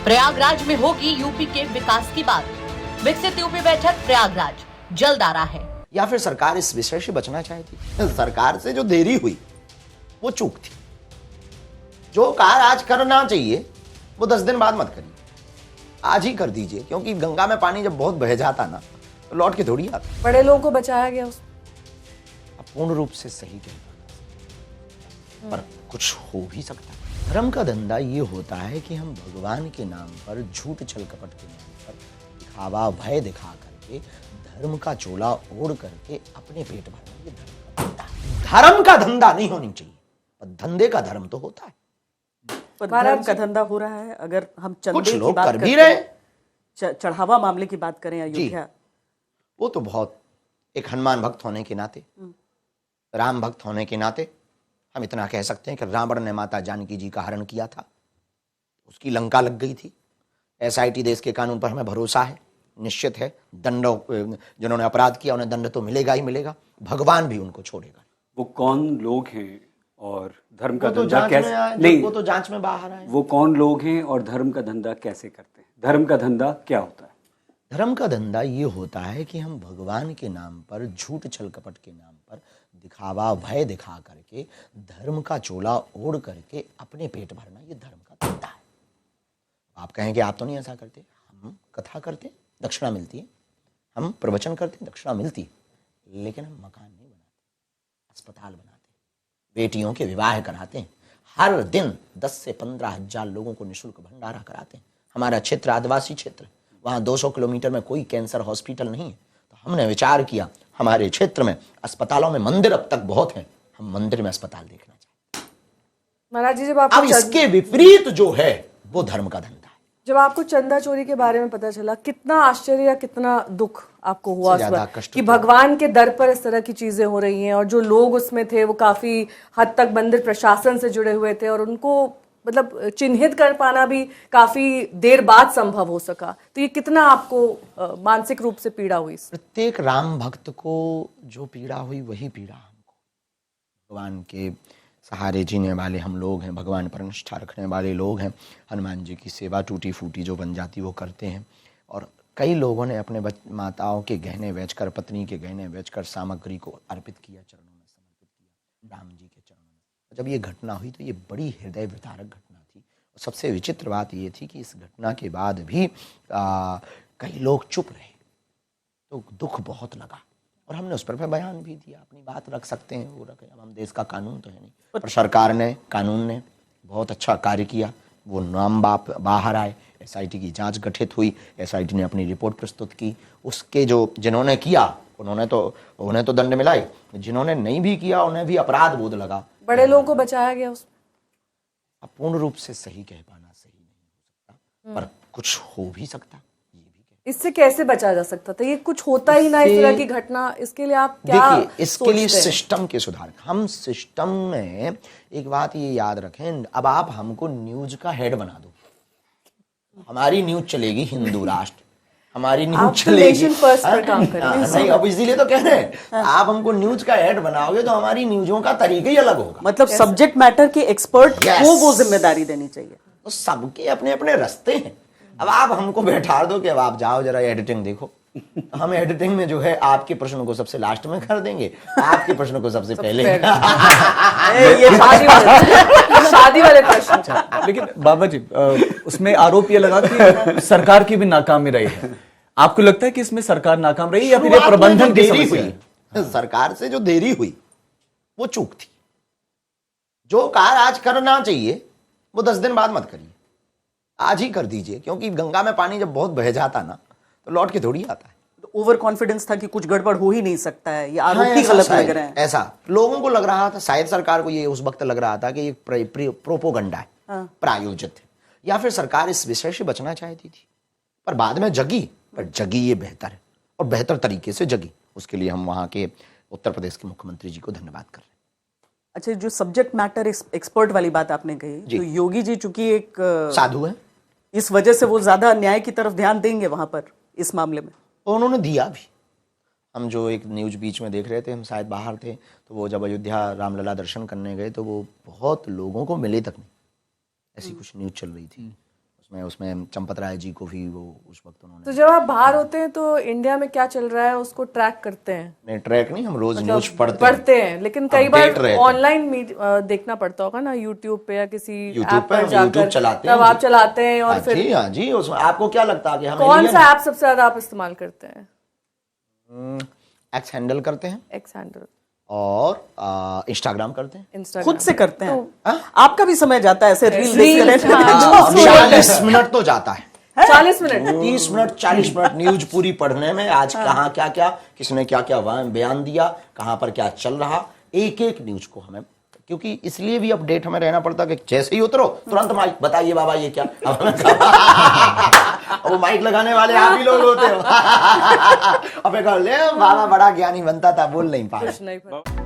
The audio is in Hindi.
प्रयागराज में होगी यूपी के विकास की बात। विकसित यूपी बैठक प्रयागराज जल्द आ रहा है। या फिर सरकार इस विषय से बचना चाहती थी? सरकार से जो देरी हुई वो चूक थी। जो कार्य आज करना चाहिए वो 10 दिन बाद मत करिए, आज ही कर दीजिए, क्योंकि गंगा में पानी जब बहुत बह जाता ना तो लौट के थोड़ी आता। बड़े लोगों को बचाया गया उस पूर्ण रूप से सही कह पाना, पर कुछ हो भी सकता है। धर्म का धंधा ये होता है कि हम भगवान के नाम पर, झूठ छल कपट के नाम पर दिखावा भय दिखा करके, धर्म का चोला ओढ़ करके अपने पेट भरना, ये धर्म का धंधा है। धर्म का धंधा नहीं होनी चाहिए, पर धंधे का धर्म तो होता है। पर धर्म का धंधा हो रहा है। अगर हम चंदे कुछ की लोग बात कर भी करते रहे हैं, चढ़ावा मामले की बात करें अयोध्या, वो तो बहुत, एक हनुमान भक्त होने के नाते, राम भक्त होने के नाते हम इतना कह सकते हैं कि रावण ने माता जानकी जी का हरण किया था, उसकी लंका लग गई थी। एसआईटी देश के कानून पर हमें भरोसा है, निश्चित है, दंड, जिन्होंने अपराध किया उन्हें दंड तो मिलेगा ही मिलेगा, भगवान भी उनको छोड़ेगा। वो कौन लोग हैं और धर्म का तो धंधा कैसे, नहीं वो तो जांच में बाहर आए। वो कौन लोग हैं और धर्म का धंधा कैसे करते हैं? धर्म का धंधा क्या होता है? धर्म का धंधा ये होता है कि हम भगवान के नाम पर, झूठ छल कपट के नाम पर दिखावा भय दिखा करके, धर्म का चोला ओढ़ करके अपने पेट भरना, ये धर्म का धंधा है। आप कहेंगे आप तो नहीं ऐसा करते। हम कथा करते हैं, दक्षिणा मिलती है, हम प्रवचन करते हैं, दक्षिणा मिलती है, लेकिन हम मकान नहीं बनाते, अस्पताल बनाते, बेटियों के विवाह कराते हैं, हर दिन 10 से 15 हजार लोगों को निःशुल्क भंडारा कराते हैं। हमारा क्षेत्र आदिवासी क्षेत्र, वहाँ 200 किलोमीटर में कोई कैंसर हॉस्पिटल नहीं है, तो हमने विचार किया हमारे क्षेत्र में अस्पतालों में, मंदिर अब तक बहुत हैं, हम मंदिर में अस्पताल देखना चाहते हैं। महाराज जी, अब इसके विपरीत जो है वो धर्म का धंधा है। जब आपको चंदा चोरी के बारे में पता चला, कितना आश्चर्य या कितना दुख आपको हुआ उस वक्त कि भगवान के दर पर इस तरह की चीजें हो रही हैं, और जो लोग उसमें थे वो काफी हद तक मंदिर प्रशासन से जुड़े हुए थे, और उनको मतलब चिन्हित कर पाना भी काफी देर बाद संभव हो सका। तो ये कितना आपको मानसिक रूप से पीड़ा हुई? प्रत्येक राम भक्त को जो पीड़ा हुई वही पीड़ा हमको। भगवान के सहारे जीने वाले हम लोग हैं, भगवान पर निष्ठा रखने वाले लोग हैं, हनुमान जी की सेवा टूटी फूटी जो बन जाती वो करते हैं। और कई लोगों ने अपने माताओं के गहने बेचकर, पत्नी के गहने बेचकर सामग्री को अर्पित किया, चरणों में समर्पित किया, राम जी के चरणों में। जब ये घटना हुई तो ये बड़ी हृदय विदारक घटना थी। और सबसे विचित्र बात ये थी कि इस घटना के बाद भी कई लोग चुप रहे, तो दुख बहुत लगा, और हमने उस पर बयान भी दिया। अपनी बात रख सकते हैं वो रखें, अब हम देश का कानून तो है नहीं, पर सरकार ने, कानून ने बहुत अच्छा कार्य किया। वो नाम बाहर आए, एसआईटी की जांच गठित हुई, एसआईटी ने अपनी रिपोर्ट प्रस्तुत की। उसके जो जिन्होंने किया उन्हें तो दंड मिला ही, जिन्होंने नहीं भी किया उन्हें भी अपराध बोध लगा। बड़े लोगों को बचाया गया उस पूर्ण रूप से सही कह पाना सही नहीं हो सकता, पर कुछ हो भी सकता। इससे कैसे बचा जा सकता था? ये कुछ होता ही ना इस तरह की घटना, इसके लिए आप क्या देखिए, इसके लिए सिस्टम के सुधार, हम सिस्टम में एक बात ये याद रखें, अब आप हमको न्यूज का हेड बना दो, हमारी न्यूज चलेगी हिंदू राष्ट्र, हमारी न्यूज चलेगी फर्स्ट पर काम करें। नहीं, अब इसीलिए तो कह रहे हैं, आप हमको न्यूज का हेड बनाओगे तो हमारी न्यूजों का तरीका ही अलग होगा। मतलब सब्जेक्ट मैटर के एक्सपर्ट को वो जिम्मेदारी देनी चाहिए। तो सबके अपने अपने रास्ते हैं। अब आप हमको बैठा दो कि अब आप जाओ जरा एडिटिंग देखो, हम एडिटिंग में जो है आपके प्रश्नों को सबसे लास्ट में कर देंगे, आपके प्रश्नों को सबसे पहले। ये शादी वाले प्रश्न। लेकिन बाबा जी, उसमें आरोप ये लगा कि सरकार की भी नाकामी रही है। आपको लगता है कि इसमें सरकार नाकाम रही या फिर ये प्रबंधन की समस्या है? सरकार से जो देरी हुई वो चूक थी। जो कार्य आज करना चाहिए वो 10 दिन बाद मत करिए, आज ही कर दीजिए, क्योंकि गंगा में पानी जब बहुत बह जाता ना तो लौट के थोड़ी आता है। तो ओवर कॉन्फिडेंस था कि कुछ गड़बड़ हो ही नहीं सकता है, ये आरोप ही गलत लग रहे हैं। ऐसा लोगों को लग रहा था, शायद सरकार को ये उस वक्त लग रहा था कि ये प्रोपोगंडा है, प्रायोजित है, या फिर सरकार इस विषय से बचना चाहती थी, पर बाद में जगी। पर जगी ये बेहतर है, और बेहतर तरीके से जगी, उसके लिए हम वहां के उत्तर प्रदेश के मुख्यमंत्री जी को धन्यवाद कर रहे हैं। अच्छा, जो सब्जेक्ट मैटर एक्सपर्ट वाली बात आपने कही, तो योगी जी चूंकि एक साधु है, इस वजह से वो ज्यादा न्याय की तरफ ध्यान देंगे वहां पर इस मामले में, और उन्होंने दिया भी। हम जो एक न्यूज बीच में देख रहे थे, हम शायद बाहर थे, तो वो जब अयोध्या रामलला दर्शन करने गए तो वो बहुत लोगों को मिले तक नहीं, ऐसी कुछ न्यूज चल रही थी। उसमें उसमें चंपत राय जी को भी वो उस वक्त उन्होंने। तो जब आप बाहर होते हैं तो इंडिया में क्या चल रहा है उसको ट्रैक करते हैं? नहीं, ट्रैक नहीं, हम रोज न्यूज पढ़ते हैं, लेकिन कई update बार रहते हैं। ऑनलाइन देखना पड़ता होगा ना, यूट्यूब पे या किसी YouTube ऐप पे पर हम जाकर, YouTube चलाते हैं तब आप जी। चलाते हैं और हाँ फिर जी, हाँ जी, उसमें आपको क्या लगता है कि हम कौन सा ऐप सबसे ज्यादा आप इस्तेमाल करते हैं? एक्स हैंडल करते हैं एक्स हैंडल और इंस्टाग्राम करते हैं। इंस्टाग्राम खुद से करते हैं? आपका भी समय जाता है ऐसे रील रील्स, देखते रहने हाँ। में? 40 मिनट तो जाता है, 40 मिनट 30 मिनट 40 मिनट न्यूज पूरी पढ़ने में। आज कहाँ क्या क्या, किसने क्या क्या बयान दिया, कहाँ पर क्या चल रहा, एक एक न्यूज को हमें, क्योंकि इसलिए भी अपडेट हमें रहना पड़ता कि जैसे ही उतरो तुरंत माइक, बताइए बाबा ये क्या। वो माइक लगाने वाले आप ही लोग होते हो। अब ले बाबा बड़ा ज्ञानी बनता था, बोल नहीं पाया। कुछ नहीं पता।